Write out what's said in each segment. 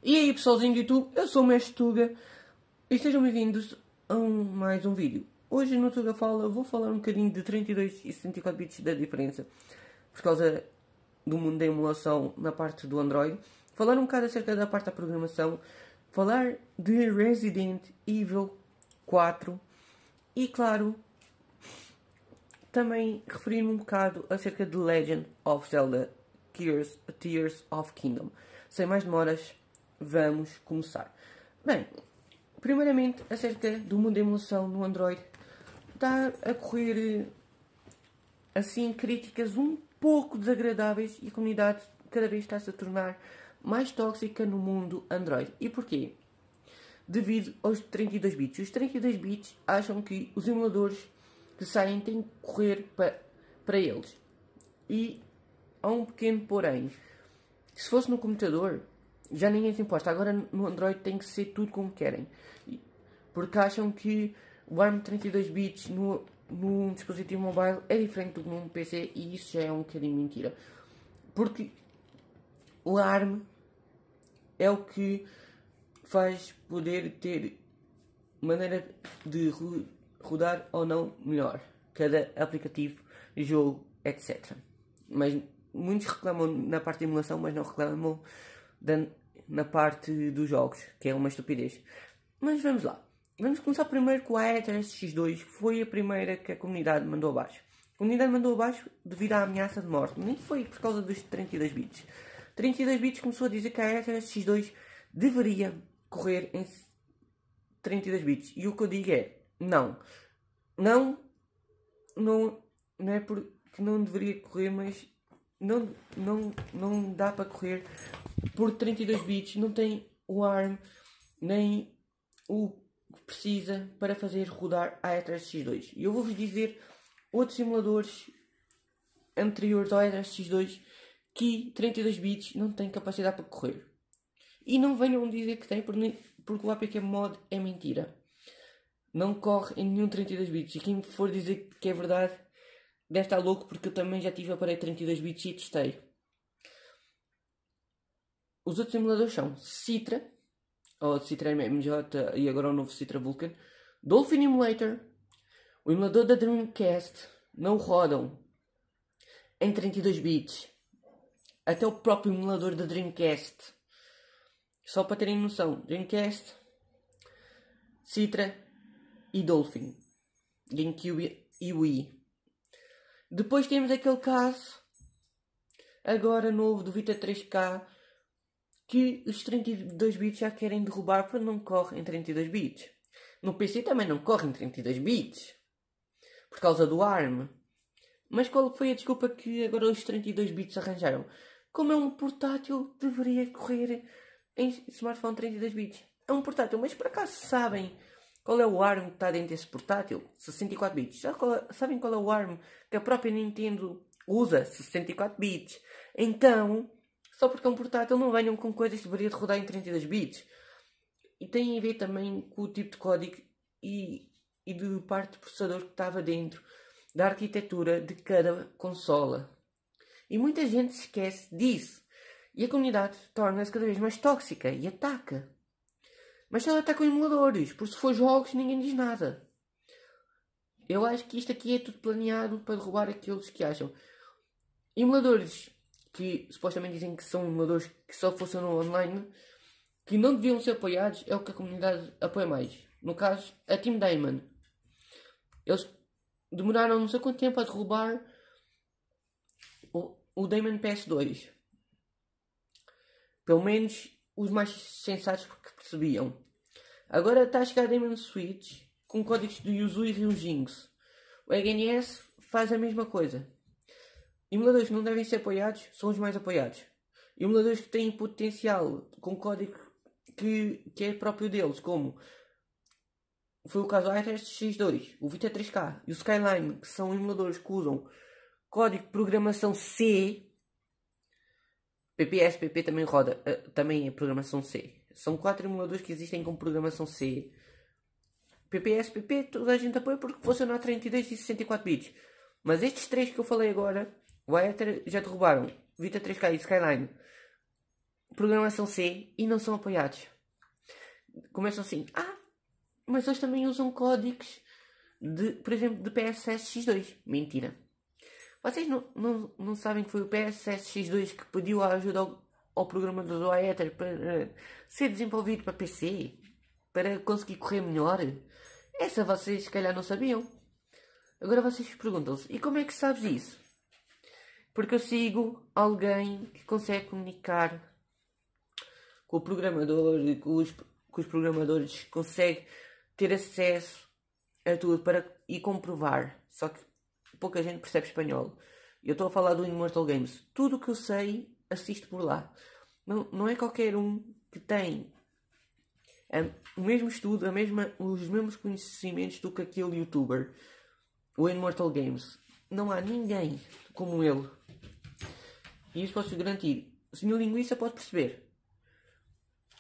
E aí pessoalzinho do YouTube, eu sou o Mestre Tuga e sejam bem-vindos a mais um vídeo. Hoje no Tuga Fala vou falar um bocadinho de 32 e 64 bits da diferença por causa do mundo da emulação na parte do Android, falar um bocado acerca da parte da programação, falar de Resident Evil 4 e claro, também referir-me um bocado acerca de Legend of Zelda Tears of Kingdom. Sem mais demoras, vamos começar. Bem, primeiramente acerca do mundo da emulação no Android, está a correr assim críticas um pouco desagradáveis e a comunidade cada vez está-se a tornar mais tóxica no mundo Android. E porquê? Devido aos 32 bits. Os 32 bits acham que os emuladores que saem têm que correr para eles. E há um pequeno porém. Se fosse no computador, já ninguém se importa. Agora no Android tem que ser tudo como querem. Porque acham que o ARM 32 bits no dispositivo mobile é diferente do que num PC e isso já é um bocadinho mentira. Porque o ARM é o que faz poder ter maneira de rodar ou não melhor cada aplicativo, jogo, etc. Mas muitos reclamam na parte de emulação, mas não reclamam na parte dos jogos, que é uma estupidez. Mas vamos lá. Vamos começar primeiro com a Aether X2, que foi a primeira que a comunidade mandou abaixo. A comunidade mandou abaixo devido à ameaça de morte, nem foi por causa dos 32 bits. 32 bits começou a dizer que a Aether X2 deveria correr em 32 bits. E o que eu digo é, não é porque não deveria correr, mas não dá para correr por 32 bits, não tem o ARM nem o que precisa para fazer rodar a Aether X2. E eu vou-vos dizer outros simuladores anteriores ao Aether X2 que 32 bits não têm capacidade para correr. E não venham dizer que tem, porque o APK Mod é mentira. Não corre em nenhum 32 bits. E quem for dizer que é verdade deve estar louco, porque eu também já tive aparelho 32 bits e testei. Os outros simuladores são Citra, ou Citra MJ e agora o novo Citra Vulkan, Dolphin Emulator, o emulador da Dreamcast não rodam em 32 bits. Até o próprio emulador da Dreamcast. Só para terem noção, Dreamcast, Citra e Dolphin, GameCube e Wii. Depois temos aquele caso, agora novo do Vita 3K, que os 32 bits já querem derrubar porque não corre em 32 bits. No PC também não corre em 32 bits, por causa do ARM. Mas qual foi a desculpa que agora os 32 bits arranjaram? Como é um portátil, deveria correr em smartphone 32 bits. É um portátil, mas por acaso sabem qual é o ARM que está dentro desse portátil? 64 bits. Sabem qual é o ARM que a própria Nintendo usa? 64 bits. Então, só porque é um portátil não venham com coisas que deveria de rodar em 32 bits. E tem a ver também com o tipo de código e de parte de processador que estava dentro da arquitetura de cada consola. E muita gente se esquece disso. E a comunidade torna-se cada vez mais tóxica e ataca. Mas só atacam emuladores, porque se for jogos ninguém diz nada. Eu acho que isto aqui é tudo planeado para derrubar aqueles que acham. Emuladores que supostamente dizem que são emuladores que só funcionam online, que não deviam ser apoiados, é o que a comunidade apoia mais. No caso, a Team Daemon. Eles demoraram não sei quanto tempo a derrubar o Daemon PS2. Pelo menos os mais sensatos porque percebiam. Agora está a chegar a Daemon Switch com códigos do Yuzu e Ryujinx. O HNS faz a mesma coisa. Emuladores que não devem ser apoiados são os mais apoiados. Emuladores que têm potencial com código que é próprio deles, como foi o caso do Aether X2, o Vita 3K e o Skyline, que são emuladores que usam código de programação C. PPSPP também roda, também é programação C. São 4 emuladores que existem com programação C. PPSPP toda a gente apoia porque funciona a 32 e 64 bits. Mas estes 3 que eu falei agora, o Aether já derrubaram, Vita 3K e Skyline, programação C e não são apoiados. Começam assim, mas eles também usam códigos por exemplo, de PSSX2. Mentira. Vocês não sabem que foi o PSSX2 que pediu a ajuda ao programador do Aether para ser desenvolvido para PC? Para conseguir correr melhor? Essa vocês se calhar não sabiam. Agora vocês perguntam-se, e como é que sabes isso? Porque eu sigo alguém que consegue comunicar com o programador, com os programadores, consegue ter acesso a tudo e comprovar. Só que pouca gente percebe espanhol. Eu estou a falar do Immortal Games. Tudo o que eu sei, assisto por lá. Não é qualquer um que tem o mesmo estudo, os mesmos conhecimentos do que aquele youtuber, o Immortal Games. Não há ninguém como ele. E isso posso garantir. O senhor linguista pode perceber.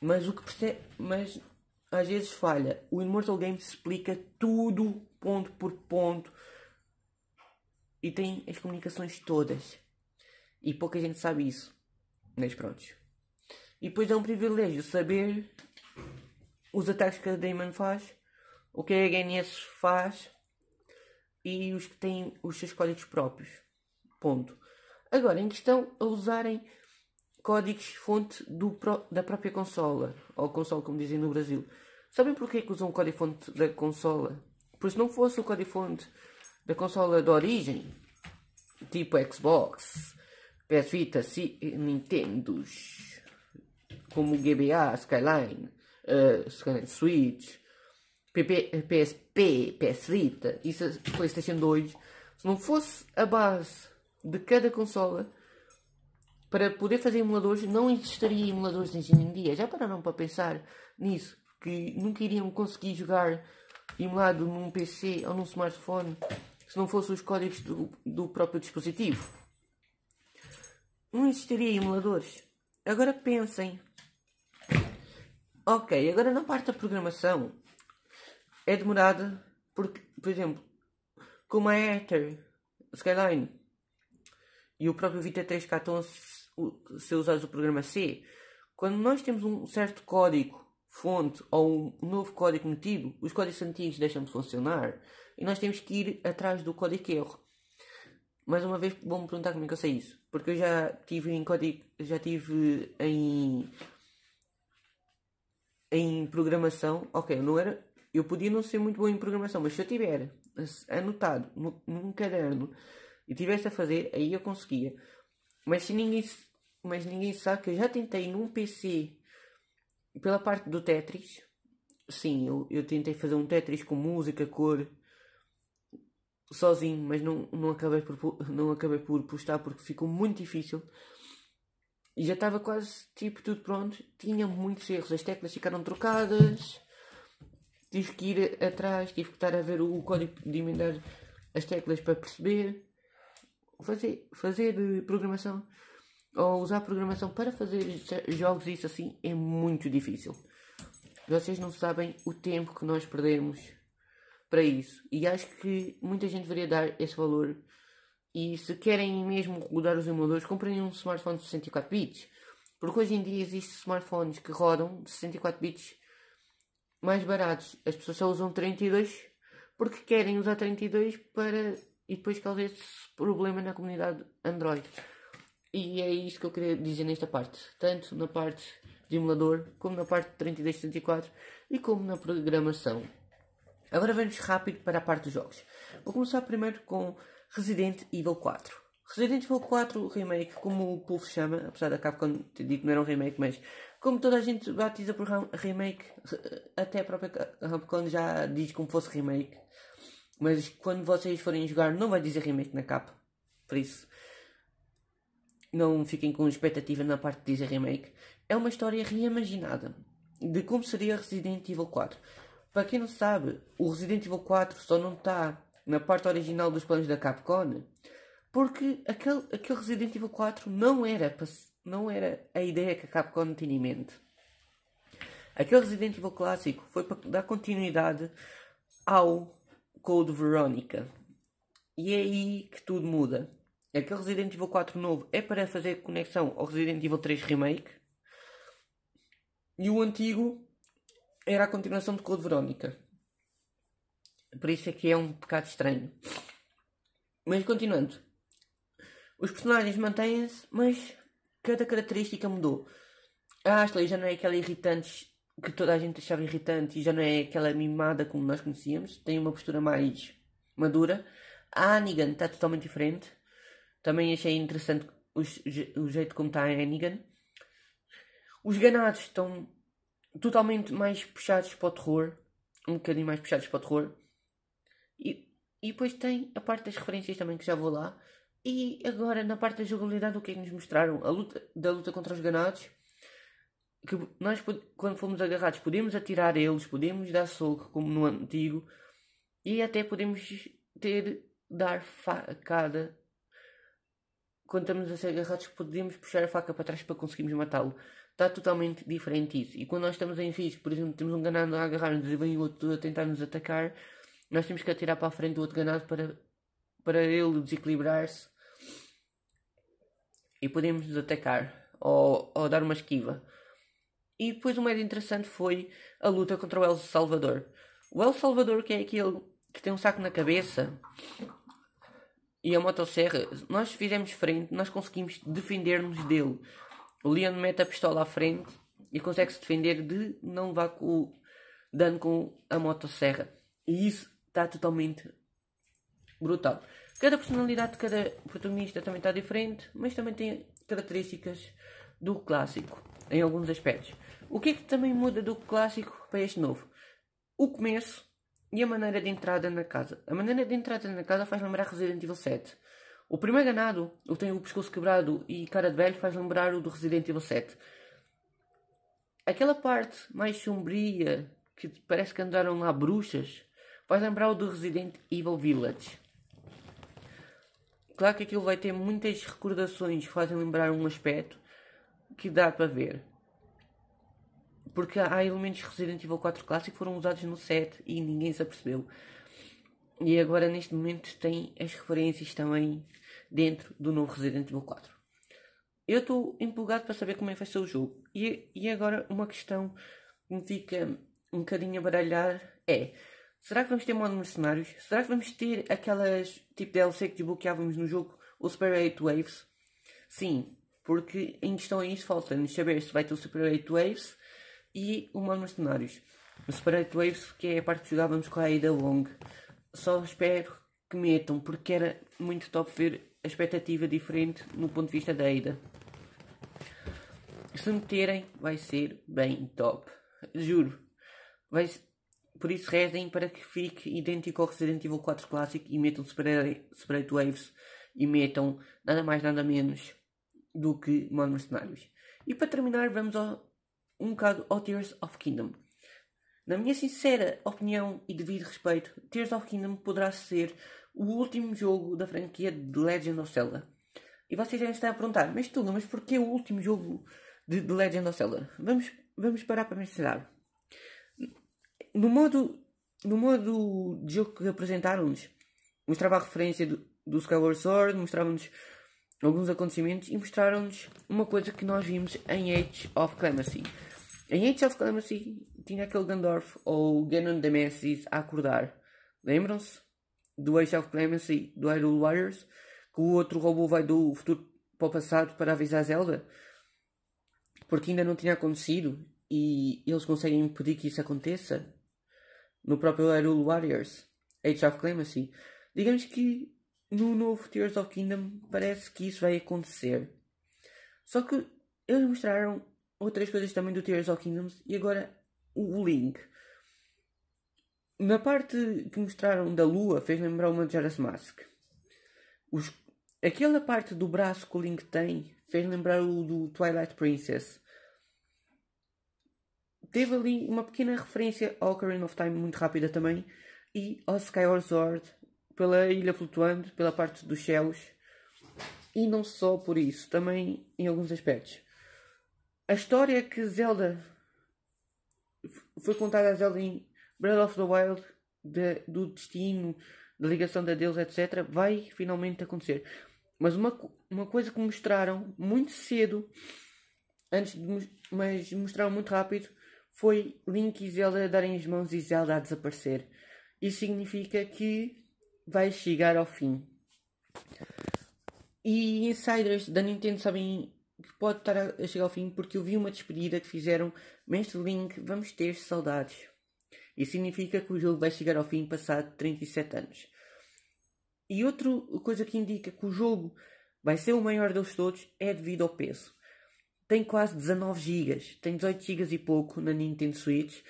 Mas o que percebe... Mas às vezes falha. O Immortal Games explica tudo, ponto por ponto. E tem as comunicações todas. E pouca gente sabe isso. Mas pronto. E depois é um privilégio saber os ataques que a Daemon faz, o que a HNS faz e os que têm os seus códigos próprios. Ponto. Agora, em questão a usarem códigos fonte da própria consola, ou console como dizem no Brasil. Sabem porquê que usam o código fonte da consola? Porque se não fosse o código fonte da consola de origem, tipo Xbox, PS Vita, Nintendos, como GBA, Skyline, Switch, PSP, PS Vita e PlayStation 2, se não fosse a base de cada consola, para poder fazer emuladores, não existiria emuladores hoje em dia. Já pararam para pensar nisso? Que nunca iriam conseguir jogar emulado num PC ou num smartphone se não fossem os códigos do próprio dispositivo. Não existiria emuladores. Agora pensem. Ok, agora na parte da programação é demorada porque, por exemplo, como a Aether, Skyline e o próprio Vita 3K estão a ser usados o programa C, quando nós temos um certo código fonte ou um novo código metido, os códigos antigos deixam de funcionar e nós temos que ir atrás do código erro. Mais uma vez vão-me perguntar como é que eu sei isso, porque eu já tive em programação. Ok, eu podia não ser muito bom em programação, mas se eu tiver anotado num caderno e tivesse a fazer, aí eu conseguia. Mas ninguém sabe que eu já tentei num PC pela parte do Tetris. Sim, eu tentei fazer um Tetris com música, cor, sozinho, mas não acabei por postar porque ficou muito difícil. E já estava quase tudo pronto. Tinha muitos erros, as teclas ficaram trocadas. Tive que ir atrás, tive que estar a ver o código de emendar as teclas para perceber. Fazer programação ou usar programação para fazer jogos, isso assim é muito difícil. Vocês não sabem o tempo que nós perdemos para isso, e acho que muita gente deveria dar esse valor. E se querem mesmo rodar os emuladores, comprem um smartphone de 64 bits, porque hoje em dia existem smartphones que rodam de 64 bits mais baratos. As pessoas só usam 32 porque querem usar 32 e depois causa esse problema na comunidade Android. E é isso que eu queria dizer nesta parte. Tanto na parte de emulador, como na parte de 32/64 e como na programação. Agora vamos rápido para a parte dos jogos. Vou começar primeiro com Resident Evil 4. Resident Evil 4 Remake, como o povo chama, apesar da Capcom ter dito que não era um remake, mas como toda a gente batiza por remake, até a própria Capcom já diz como fosse remake. Mas quando vocês forem jogar não vai dizer remake na capa. Por isso, não fiquem com expectativa na parte de dizer remake. É uma história reimaginada de como seria Resident Evil 4. Para quem não sabe, o Resident Evil 4 só não está na parte original dos planos da Capcom porque aquele Resident Evil 4 não era a ideia que a Capcom tinha em mente. Aquele Resident Evil clássico foi para dar continuidade ao Code Veronica. E é aí que tudo muda. Aquele Resident Evil 4 novo é para fazer conexão ao Resident Evil 3 Remake. E o antigo era a continuação de Code Verónica. Por isso é que é um bocado estranho. Mas continuando. Os personagens mantêm-se, mas cada característica mudou. A Ashley já não é aquela irritante que toda a gente achava irritante e já não é aquela mimada como nós conhecíamos. Tem uma postura mais madura. A Hannigan está totalmente diferente. Também achei interessante o jeito como está a Hannigan. Os ganados estão totalmente mais puxados para o terror. Um bocadinho mais puxados para o terror. E depois tem a parte das referências também, que já vou lá. E agora, na parte da jogabilidade, o que é que nos mostraram? A luta contra os ganados. Que nós, quando fomos agarrados, podemos atirar eles, podemos dar soco, como no antigo. E até podemos dar facada. Quando estamos a ser agarrados, podemos puxar a faca para trás para conseguirmos matá-lo. Está totalmente diferente isso. E quando nós estamos em risco, por exemplo, temos um ganado a agarrar-nos e vem o outro a tentar nos atacar, nós temos que atirar para a frente do outro ganado para ele desequilibrar-se. E podemos nos atacar. Ou dar uma esquiva. E depois o mais interessante foi a luta contra o El Salvador. O El Salvador, que é aquele que tem um saco na cabeça e a motosserra, nós fizemos frente, nós conseguimos defender-nos dele. O Leon mete a pistola à frente e consegue-se defender de não levar com dano com a motosserra. E isso está totalmente brutal. Cada personalidade de cada protagonista também está diferente, mas também tem características do clássico, em alguns aspectos. O que é que também muda do clássico para este novo? O começo e a maneira de entrada na casa. A maneira de entrada na casa faz lembrar Resident Evil 7. O primeiro ganado, o que tem o pescoço quebrado e cara de velho, faz lembrar o do Resident Evil 7. Aquela parte mais sombria, que parece que andaram lá bruxas, faz lembrar o do Resident Evil Village. Claro que aquilo vai ter muitas recordações que fazem lembrar um aspecto que dá para ver. Porque há elementos de Resident Evil 4 clássico que foram usados no 7 e ninguém se apercebeu. E agora neste momento tem as referências também dentro do novo Resident Evil 4. Eu estou empolgado para saber como é que vai ser o jogo. E agora uma questão que me fica um bocadinho a baralhar é: será que vamos ter modo mercenários? Será que vamos ter aquelas tipo DLC que desbloqueávamos no jogo, o Super 8 Waves? Sim, porque em questão a isso falta-nos saber se vai ter o Super 8 Waves e o modo mercenários. O Super 8 Waves, que é a parte que jogávamos com a Ada Wong. Só espero que metam, porque era muito top ver a expectativa diferente no ponto de vista da Ada. Se meterem, vai ser bem top. Juro. Por isso rezem para que fique idêntico ao Resident Evil 4 clássico e metam Super 8 Waves e metam nada mais nada menos do que modo mercenários. E para terminar, vamos um bocado ao Tears of Kingdom. Na minha sincera opinião e devido respeito, Tears of Kingdom poderá ser o último jogo da franquia de Legend of Zelda. E vocês devem estar a perguntar: mas porquê o último jogo de The Legend of Zelda? Vamos parar para mencionar. No modo de jogo que apresentaram-nos, mostrava a referência do Skyward Sword, mostravam-nos alguns acontecimentos e mostraram-nos uma coisa que nós vimos em Age of Clemency. Em Age of Clemency tinha aquele Gandorf ou Ganon Nemesis a acordar. Lembram-se? Do Age of Clemency, do Hyrule Warriors, que o outro robô vai do futuro para o passado para avisar Zelda, porque ainda não tinha acontecido e eles conseguem impedir que isso aconteça. No próprio Hyrule Warriors, Age of Clemency, digamos que no novo Tears of Kingdom parece que isso vai acontecer. Só que eles mostraram outras coisas também do Tears of Kingdom e agora o Link. Na parte que mostraram da lua fez lembrar o Majora's Mask. Aquela parte do braço que o Link tem fez lembrar o do Twilight Princess. Teve ali uma pequena referência ao Ocarina of Time muito rápida também e ao Skyward Sword pela ilha flutuante, pela parte dos céus e não só por isso, também em alguns aspectos. A história que Zelda foi contada a Zelda em Breath of the Wild do destino, da ligação da Deus, etc. vai finalmente acontecer. Mas uma coisa que mostraram muito cedo mas mostraram muito rápido, foi Link e Zelda darem as mãos e Zelda a desaparecer. Isso significa que vai chegar ao fim. E insiders da Nintendo sabem que pode estar a chegar ao fim porque eu vi uma despedida que fizeram: Mestre Link, vamos ter saudades. Isso significa que o jogo vai chegar ao fim passado 37 anos. E outra coisa que indica que o jogo vai ser o maior deles todos é devido ao peso. Tem quase 19 GB, tem 18 GB e pouco na Nintendo Switch.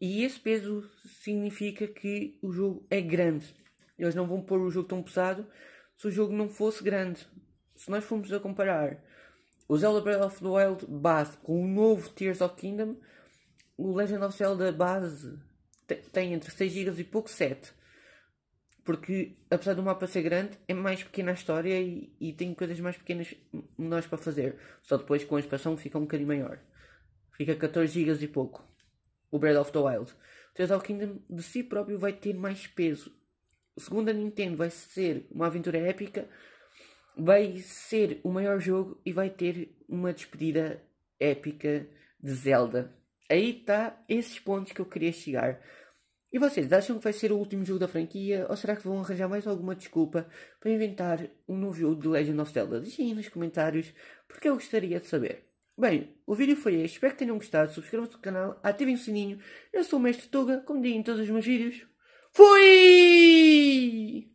E esse peso significa que o jogo é grande. Eles não vão pôr o jogo tão pesado se o jogo não fosse grande. Se nós formos a comparar o Zelda Breath of the Wild base com o novo Tears of Kingdom, o Legend of Zelda base tem entre 6 GB e pouco 7. Porque apesar do mapa ser grande, é mais pequena a história e tem coisas mais pequenas menores para fazer. Só depois com a expansão fica um bocadinho maior. Fica 14 GB e pouco. O Breath of the Wild. O Tears of Kingdom de si próprio vai ter mais peso. Segundo a Nintendo, vai ser uma aventura épica, vai ser o maior jogo e vai ter uma despedida épica de Zelda. Aí está esses pontos que eu queria chegar. E vocês, acham que vai ser o último jogo da franquia? Ou será que vão arranjar mais alguma desculpa para inventar um novo jogo de Legend of Zelda? Deixem aí nos comentários, porque eu gostaria de saber. Bem, o vídeo foi este, espero que tenham gostado, subscrevam-se no canal, ativem o sininho. Eu sou o Mestre Tuga, como digo em todos os meus vídeos. Fui!